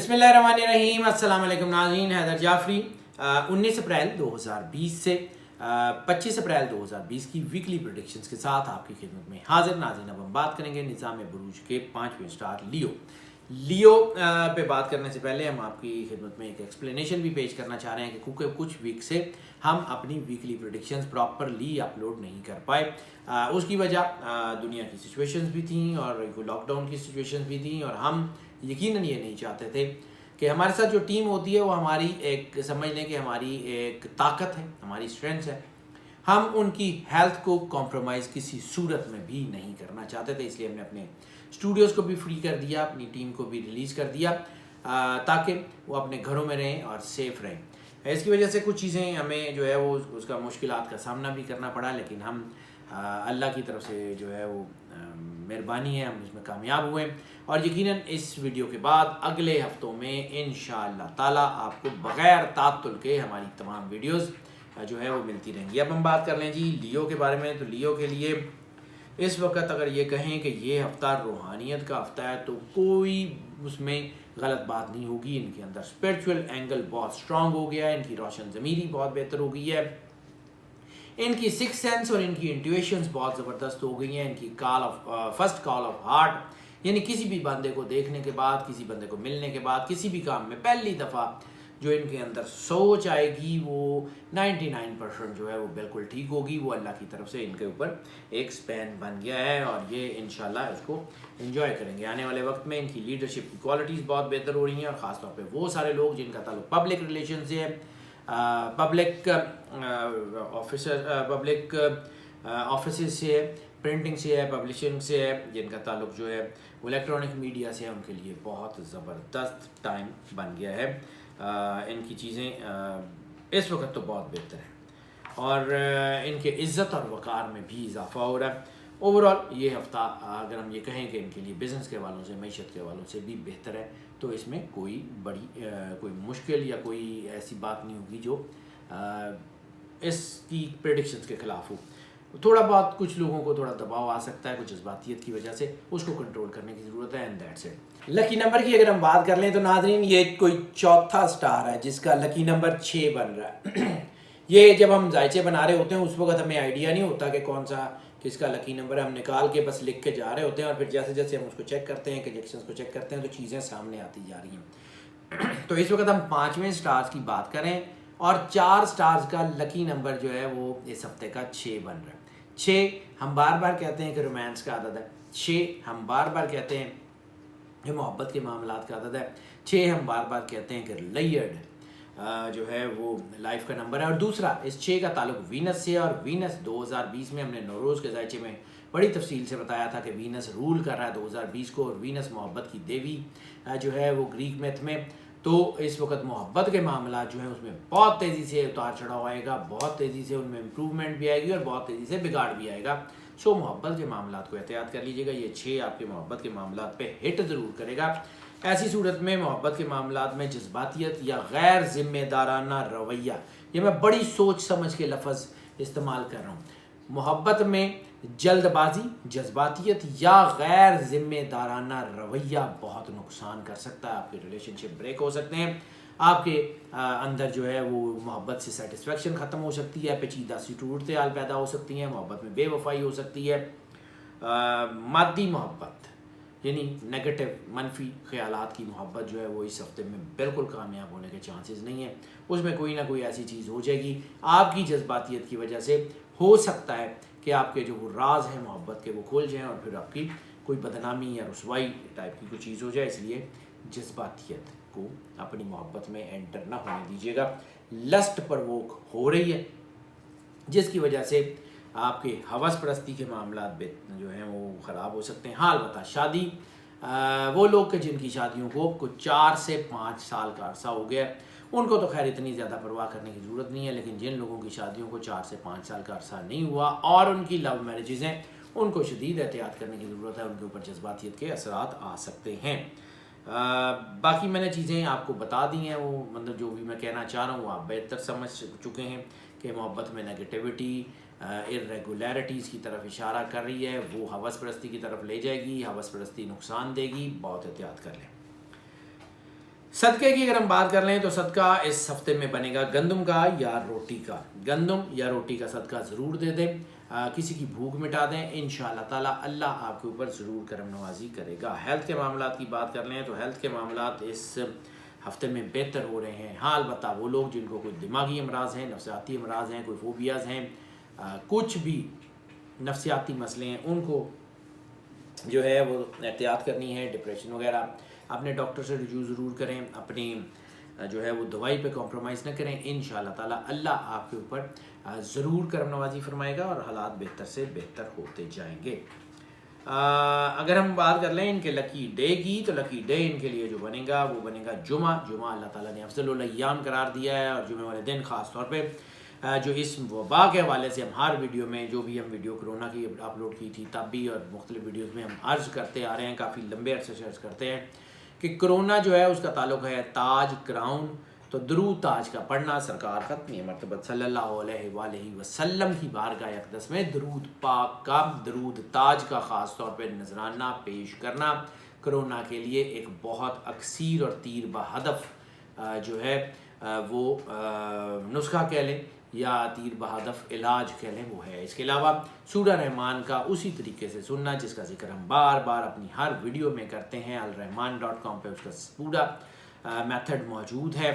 बिस्मिल्लाहिर्रहमानिर्रहीम। अस्सलाम वालेकुम नाज़रीन, हैदर जाफरी। 19 अप्रैल 2020 से 25 अप्रैल 2020 की वीकली प्रेडिक्शंस के साथ आपकी खिदमत में हाजिर। नाज़रीन, अब हम बात करेंगे निज़ाम बुरूज के 5वें स्टार लियो पे बात करने से पहले हम आपकी खिदमत में एक एक्सप्लेनेशन भी पेश करना चाह रहे हैं कि क्योंकि कुछ वीक से हम अपनी वीकली प्रेडिक्शंस प्रॉपरली अपलोड नहीं कर पाए। उसकी वजह दुनिया की सिचुएशंस भी थी और लॉकडाउन की सिचुएशंस भी थी, और हम यकीनन ये नहीं चाहते थे कि हमारे साथ जो टीम होती है वो हमारी एक, समझ लें कि हमारी एक ताकत है, हमारी स्ट्रेंथ है। हम उनकी हेल्थ को कॉम्प्रोमाइज़ किसी सूरत में भी नहीं करना चाहते थे, इसलिए हमने अपने स्टूडियोज़ को भी फ्री कर दिया, अपनी टीम को भी रिलीज़ कर दिया ताकि वो अपने घरों में रहें और सेफ़ रहें। इसकी वजह से कुछ चीज़ें हमें जो है वो उसका मुश्किलात का सामना भी करना पड़ा, लेकिन हम अल्लाह की तरफ से जो है वो मेहरबानी है, हम इसमें कामयाब हुए। और यकीनन इस वीडियो के बाद अगले हफ्तों में इंशाअल्लाह ताला आपको बग़ैर तातुल के हमारी तमाम वीडियोस जो है वो मिलती रहेंगी। अब हम बात कर लें जी लियो के बारे में। तो लियो के लिए इस वक्त अगर ये कहें कि ये हफ्ता रूहानियत का हफ्ता है तो कोई उसमें गलत बात नहीं होगी। इनके अंदर स्पिरिचुअल एंगल बहुत स्ट्रांग हो गया है, इनकी रोशन ज़मीरी बहुत बेहतर हो गई है, इनकी सिक्स सेंस और इनकी इंट्यूशंस बहुत ज़बरदस्त हो गई हैं। इनकी फर्स्ट कॉल ऑफ हार्ट, यानी किसी भी बंदे को देखने के बाद, किसी बंदे को मिलने के बाद, किसी भी काम में पहली दफ़ा जो इनके अंदर सोच आएगी वो 99% जो है वो बिल्कुल ठीक होगी। वो अल्लाह की तरफ से इनके ऊपर एक स्पैन बन गया है और ये इंशाल्लाह इसको एंजॉय करेंगे। आने वाले वक्त में इनकी लीडरशिप की क्वालिटीज़ बहुत बेहतर हो रही हैं, और ख़ासतौर पे वो सारे लोग जिनका ताल्लुक पब्लिक रिलेशन से है, पब्लिक ऑफिस से है, प्रिंटिंग से है, पब्लिशिंग से है, जिनका ताल्लुक जो है वो इलेक्ट्रॉनिक मीडिया से है, उनके लिए बहुत ज़बरदस्त टाइम बन गया है। इनकी चीज़ें इस वक्त तो बहुत बेहतर हैं और इनके इज़्ज़त और वक़ार में भी इजाफ़ा हो रहा है। ओवरऑल ये हफ़्ता अगर हम ये कहें कि इनके लिए बिज़नेस के हवालों से, मईशत के हवालों से भी बेहतर है, तो इसमें कोई बड़ी कोई मुश्किल या कोई ऐसी बात नहीं होगी जो इसकी प्रेडिक्शंस के ख़िलाफ़ हो। थोड़ा बहुत कुछ लोगों को थोड़ा दबाव आ सकता है कुछ जज्बातियत की वजह से, उसको कंट्रोल करने की ज़रूरत है, and that's it. Lucky number की अगर हम बात कर लें तो नाज़रीन ये कोई चौथा स्टार है जिसका लकी नंबर 6 बन रहा है। ये जब हम जायचे बना रहे होते हैं उस वक्त हमें आइडिया नहीं होता कि कौन सा किसका लकी नंबर है, हम निकाल के बस लिख के जा रहे होते हैं, और फिर जैसे जैसे हम उसको चेक करते हैं, कनेक्शंस को चेक करते हैं, तो चीज़ें सामने आती जा रही हैं। तो इस वक्त हम 5वें स्टार्स की बात करें और 4 स्टार्स का लकी नंबर जो है वो इस हफ्ते का 6 बन रहा है। 6 हम बार बार कहते हैं कि रोमांस का आदत है, 6 हम बार बार कहते हैं कि मोहब्बत के मामलात का आदत है, 6 हम बार बार कहते हैं कि लेयर्ड जो है वो लाइफ का नंबर है। और दूसरा, इस 6 का ताल्लुक वीनस से है, और वीनस 2020 में हमने नौरोज़ के जायचे में बड़ी तफसील से बताया था कि वीनस रूल कर रहा है 2020 को, और वीनस मोहब्बत की देवी जो है वो ग्रीक मैथ में। तो इस वक्त मोहब्बत के मामला जो है उसमें बहुत तेज़ी से उतार चढ़ाव आएगा, बहुत तेज़ी से उनमें इम्प्रूवमेंट भी आएगी और बहुत तेज़ी से बिगाड़ भी आएगा। सो मोहब्बत के मामलात को एहतियात कर लीजिएगा, ये 6 आपके मोहब्बत के मामलात पे हिट ज़रूर करेगा। ऐसी सूरत में मोहब्बत के मामलात में जज्बातियत या गैर जिम्मेदाराना रवैया, ये मैं बड़ी सोच समझ के लफ्ज़ इस्तेमाल कर रहा हूँ, मोहब्बत में जल्दबाजी, जज्बातियत या गैर जिम्मेदाराना रवैया बहुत नुकसान कर सकता है। आपके रिलेशनशिप ब्रेक हो सकते हैं, आपके अंदर जो है वो मोहब्बत से सेटिस्फेक्शन ख़त्म हो सकती है, पेचीदा सी सूरत हाल पैदा हो सकती है, मोहब्बत में बेवफाई हो सकती है। मादी मोहब्बत यानी नेगेटिव मनफी ख्यालात की मोहब्बत जो है वो इस हफ्ते में बिल्कुल कामयाब होने के चांसेस नहीं है। उसमें कोई ना कोई ऐसी चीज़ हो जाएगी आपकी जज्बातियत की वजह से, हो सकता है कि आपके जो वो राज हैं मोहब्बत के वो खुल जाएं और फिर आपकी कोई बदनामी या रुसवाई टाइप की कोई चीज़ हो जाए। इसलिए जज्बातियत को अपनी मोहब्बत में एंटर ना होने दीजिएगा। लस्ट प्रवोक हो रही है जिसकी वजह से आपके हवस परस्ती के मामला जो हैं वो ख़राब हो सकते हैं। हाँ, अलबत्ता शादी वो लोग के जिनकी शादियों को 4 से 5 साल का अरसा हो गया, उनको तो खैर इतनी ज़्यादा परवाह करने की ज़रूरत नहीं है, लेकिन जिन लोगों की शादियों को 4 से 5 साल का अरसा नहीं हुआ और उनकी लव मैरिजेज़ हैं, उनको शदीद एहतियात करने की ज़रूरत है, उनके ऊपर जज्बातियत के असरात आ सकते हैं। बाकी मैंने चीज़ें आपको बता दी हैं, वो मतलब जो भी मैं कहना चाह रहा हूँ आप बेहतर समझ चुके हैं कि मोहब्बत में नेगेटिविटी, इर्रेगुलरिटीज़ की तरफ इशारा कर रही है, वो हवस परस्ती की तरफ ले जाएगी, हवस परस्ती नुकसान देगी, बहुत एहतियात कर लें। सदक़े की अगर हम बात कर लें तो सदका इस हफ्ते में बनेगा गंदम का या रोटी का। गंदम या रोटी का सदका ज़रूर दे दें, किसी की भूख मिटा दें, इंशाअल्लाह ताला अल्लाह आपके ऊपर ज़रूर करम नवाजी करेगा। हेल्थ के मामलात की बात कर लें तो हेल्थ के मामलात इस हफ्ते में बेहतर हो रहे हैं। हाँ, अलबत्ता वो लोग जिनको कोई दिमागी अमराज हैं, नफसियाती अमराज हैं, कोई फोबियाज़ हैं, कुछ भी नफसियाती मसले हैं, उनको जो है वो एहतियात करनी है। डिप्रेशन वगैरह अपने डॉक्टर से रिव्यू ज़रूर करें, अपनी जो है वो दवाई पे कॉम्प्रोमाइज़ न करें। इंशाअल्लाह ताला अल्लाह आपके ऊपर ज़रूर करम नवाजी फरमाएगा और हालात बेहतर से बेहतर होते जाएंगे। अगर हम बात कर लें इनके लकी डे की तो लकी डे इनके लिए जो बनेगा वो बनेगा जुमा। जुमा अल्लाह ताला ने अफजलुल अय्याम करार दिया है और जुमे वाले दिन ख़ास तौर पे जो इस वबा के हवाले से हम हर वीडियो में जो भी हम वीडियो कोरोना की अपलोड की थी तब भी और मुख्तलिफ वीडियोज़ में हम अर्ज़ करते आ रहे हैं, काफ़ी लंबे अरसे से अर्ज़ करते हैं कि कोरोना जो है उसका ताल्लुक़ है ताज क्राउन। तो दरूद ताज का पढ़ना, सरकार ख़त्म मरतबत सल्लल्लाहु अलैहि वसल्लम की बारगाह अक़दस में दरूद पाक का, दरूद ताज का ख़ास तौर पर नजराना पेश करना कोरोना के लिए एक बहुत अक्सीर और तीर बहदफ जो है वो नुस्खा कह लें या तीर बहदफ इलाज कह लें वो है। इसके अलावा सूरा रहमान का उसी तरीके से सुनना जिसका जिक्र हम बार बार अपनी हर वीडियो में करते हैं। अलरहमान.com पे उसका पूरा मेथड मौजूद है।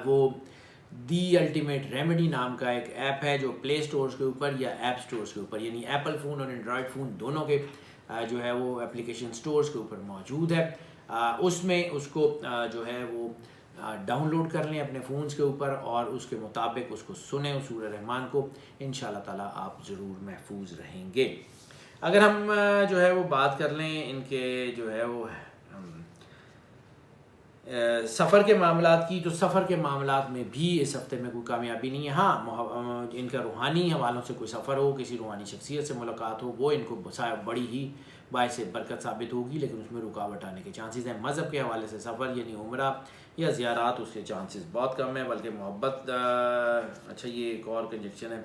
वो दी अल्टीमेट रेमेडी नाम का एक ऐप है जो प्ले स्टोर्स के ऊपर या ऐप स्टोर्स के ऊपर यानी एप्पल फ़ोन और एंड्रॉयड फ़ोन दोनों के जो है वो एप्लीकेशन स्टोर्स के ऊपर मौजूद है। उसमें उसको जो है वो डाउनलोड कर लें अपने फ़ोन्स के ऊपर और उसके मुताबिक उसको सुने उस सूरह रहमान को। इंशाअल्लाह ताला आप ज़रूर महफूज रहेंगे। अगर हम जो है वो बात कर लें इनके जो है वो सफ़र के मामलात की तो सफ़र के मामलात में भी इस हफ्ते में कोई कामयाबी नहीं है। हाँ, इनका रूहानी हवालों से कोई सफ़र हो, किसी रूहानी शख्सियत से मुलाकात हो, वो इनको बड़ी ही बायस बरकत साबित होगी, लेकिन उसमें रुकावट आने के चांसेस हैं। मज़हब के हवाले से सफ़र यानी उम्रा या ज़ियारात उसके चांसेस बहुत कम है, बल्कि मोहब्बत अच्छा ये एक और कंजक्शन है।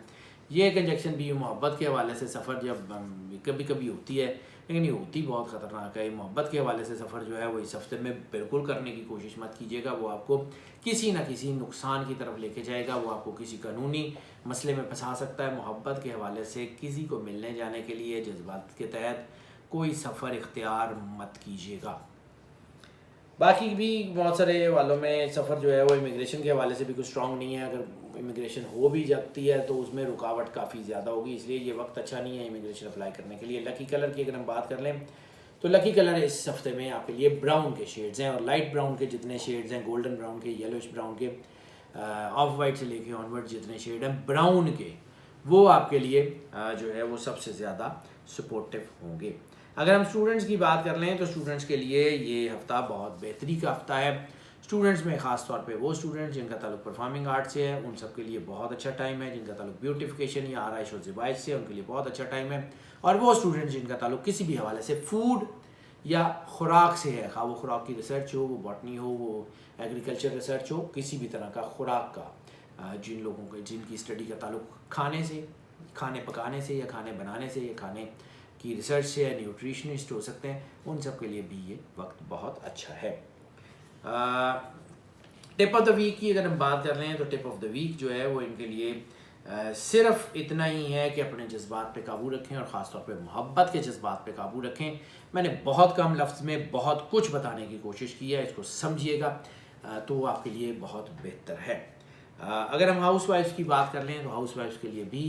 ये कंजक्शन भी मोहब्बत के हवाले से सफ़र जब कभी कभी होती है लेकिन ये होती बहुत ख़तरनाक है। मोहब्बत के हवाले से सफ़र जो है वो इस हफ्ते में बिल्कुल करने की कोशिश मत कीजिएगा। वो आपको किसी न किसी नुकसान की तरफ लेके जाएगा, वो आपको किसी कानूनी मसले में फंसा सकता है। मोहब्बत के हवाले से किसी को मिलने जाने के लिए जज्बात के तहत कोई सफ़र इख्तियार मत कीजिएगा। बाकी भी बहुत सारे वालों में सफ़र जो है वो इमिग्रेशन के हवाले से भी कुछ स्ट्रॉन्ग नहीं है। अगर इमिग्रेशन हो भी जाती है तो उसमें रुकावट काफ़ी ज़्यादा होगी, इसलिए ये वक्त अच्छा नहीं है इमिग्रेशन अप्लाई करने के लिए। लकी कलर की अगर हम बात कर लें तो लकी कलर इस हफ्ते में आपके लिए ब्राउन के शेड्स हैं और लाइट ब्राउन के जितने शेड्स हैं, गोल्डन ब्राउन के, येलोइश ब्राउन के, ऑफ वाइट से लेके ऑनवर्ड जितने शेड हैं ब्राउन के, वो आपके लिए जो है वो सबसे ज़्यादा सपोर्टिव होंगे। अगर हम स्टूडेंट्स की बात कर लें तो स्टूडेंट्स के लिए ये हफ़्ता बहुत बेहतरी का हफ़्ता है। स्टूडेंट्स में ख़ास तौर पे वो स्टूडेंट्स जिनका ताल्लुक परफॉर्मिंग आर्ट से है उन सब के लिए बहुत अच्छा टाइम है। जिनका ताल्लुक ब्यूटिफिकेशन या आराइश और ज़िबाइश से उनके लिए बहुत अच्छा टाइम है। और वो स्टूडेंट्स जिनका ताल्लुक किसी भी हवाले से फूड या खुराक से है, खा वो खुराक की रिसर्च हो, वो बॉटनी हो, वो एग्रीकल्चर रिसर्च हो, किसी भी तरह का खुराक का जिन लोगों के जिनकी स्टडी का ताल्लुक खाने से, खाने पकाने से या खाने बनाने से या खाने की रिसर्च से या न्यूट्रिशनिस्ट हो सकते हैं, उन सब के लिए भी ये वक्त बहुत अच्छा है। टिप ऑफ द वीक की अगर हम बात कर रहे हैं तो टिप ऑफ द वीक जो है वो इनके लिए सिर्फ इतना ही है कि अपने जज्बात पे काबू रखें और ख़ास तौर पे मोहब्बत के जज्बात पे काबू रखें। मैंने बहुत कम लफ्ज़ में बहुत कुछ बताने की कोशिश की है, इसको समझिएगा तो आपके लिए बहुत बेहतर है। अगर हम हाउस वाइफ्स की बात कर लें तो हाउस वाइफ्स के लिए भी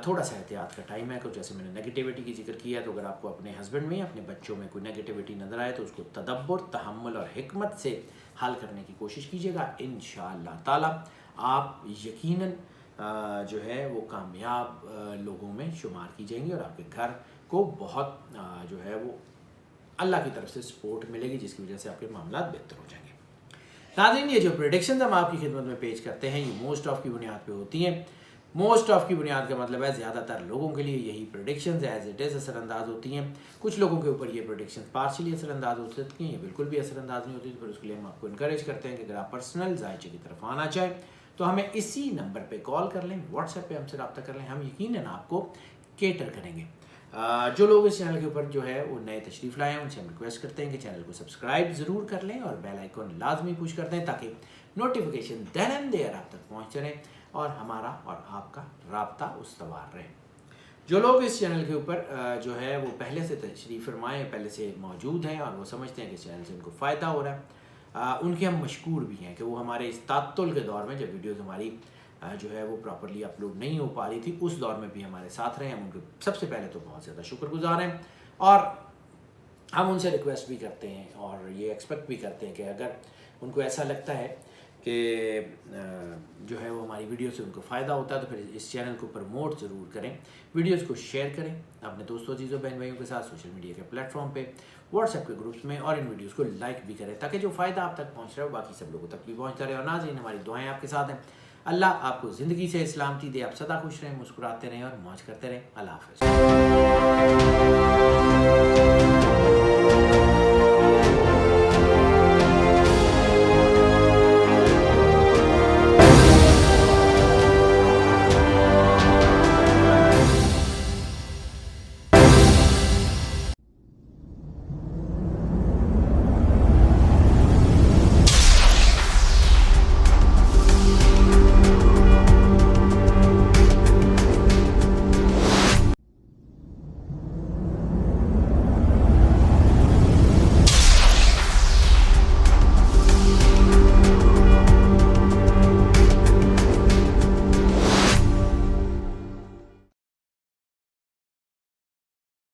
थोड़ा सा एहतियात का टाइम है। कुछ जैसे मैंने नेगेटिविटी की जिक्र किया, तो अगर आपको अपने हस्बैंड में अपने बच्चों में कोई नेगेटिविटी नज़र आए तो उसको तदब्बुर, तहम्मुल और हिकमत से हल करने की कोशिश कीजिएगा। इंशाअल्लाह ताला आप यकीनन जो है वो कामयाब लोगों में शुमार की जाएंगी और आपके घर को बहुत जो है वो अल्लाह की तरफ से सपोर्ट मिलेगी, जिसकी वजह से आपके मामला बेहतर हो जाएंगे। नाज़रीन, ये जो प्रेडिक्शंस हम आपकी खिदमत में पेश करते हैं ये मोस्ट ऑफ की बुनियाद पे होती हैं। मोस्ट ऑफ की बुनियाद का मतलब है ज़्यादातर लोगों के लिए यही प्रेडिक्शंस एज इट इज़ असरअंदाज होती हैं। कुछ लोगों के ऊपर ये प्रेडिक्शंस पार्शली असरअंदाज हो सकती हैं, ये बिल्कुल भी असरअंदाज नहीं होती। तो फिर उसके लिए हम आपको इनकरेज करते हैं कि अगर आप पर्सनल जायचे की तरफ आना चाहें तो हमें इसी नंबर पर कॉल कर लें, व्हाट्सएप पर हमसे रब्ता कर लें, हम यकीनन आपको केटर करेंगे। जो लोग इस चैनल के ऊपर जो है वो नए तशरीफ़ लाए हैं उनसे हम रिक्वेस्ट करते हैं कि चैनल को सब्सक्राइब ज़रूर कर लें और बेल आइकन लाजमी पुश कर दें ताकि नोटिफिकेशन देन एंड देयर आप तक पहुँचते रहें और हमारा और आपका राब्ता उस्तवार रहे। जो लोग इस चैनल के ऊपर जो है वो पहले से तशरीफ़ फरमाएँ, पहले से मौजूद हैं और वो समझते हैं कि इस चैनल से उनको फ़ायदा हो रहा है, उनके हम मशकूर भी हैं कि वो हमारे इस तातुल के दौर में जब वीडियोज़ हमारी जो है वो प्रॉपरली अपलोड नहीं हो पा रही थी उस दौर में भी हमारे साथ रहे। हम उनके सबसे पहले तो बहुत ज़्यादा शुक्रगुजार हैं और हम उनसे रिक्वेस्ट भी करते हैं और ये एक्सपेक्ट भी करते हैं कि अगर उनको ऐसा लगता है कि जो है वो हमारी वीडियो से उनको फ़ायदा होता है तो फिर इस चैनल को प्रमोट ज़रूर करें, वीडियोस को शेयर करें अपने दोस्तों अजीज़ों बहन भाइयों के साथ, सोशल मीडिया के प्लेटफॉर्म पे, व्हाट्सएप के ग्रुप्स में, और इन वीडियोस को लाइक भी करें ताकि जो फ़ायदा आप तक पहुँच रहा है बाकी सब लोगों तक भी पहुँचता रहे। और नाज़रीन, हमारी दुआएँ आपके साथ हैं। अल्लाह आपको ज़िंदगी से सलामती दे, आप सदा खुश रहें, मुस्कुराते रहें और मौज करते रहें। अल्लाह हाफ़िज़।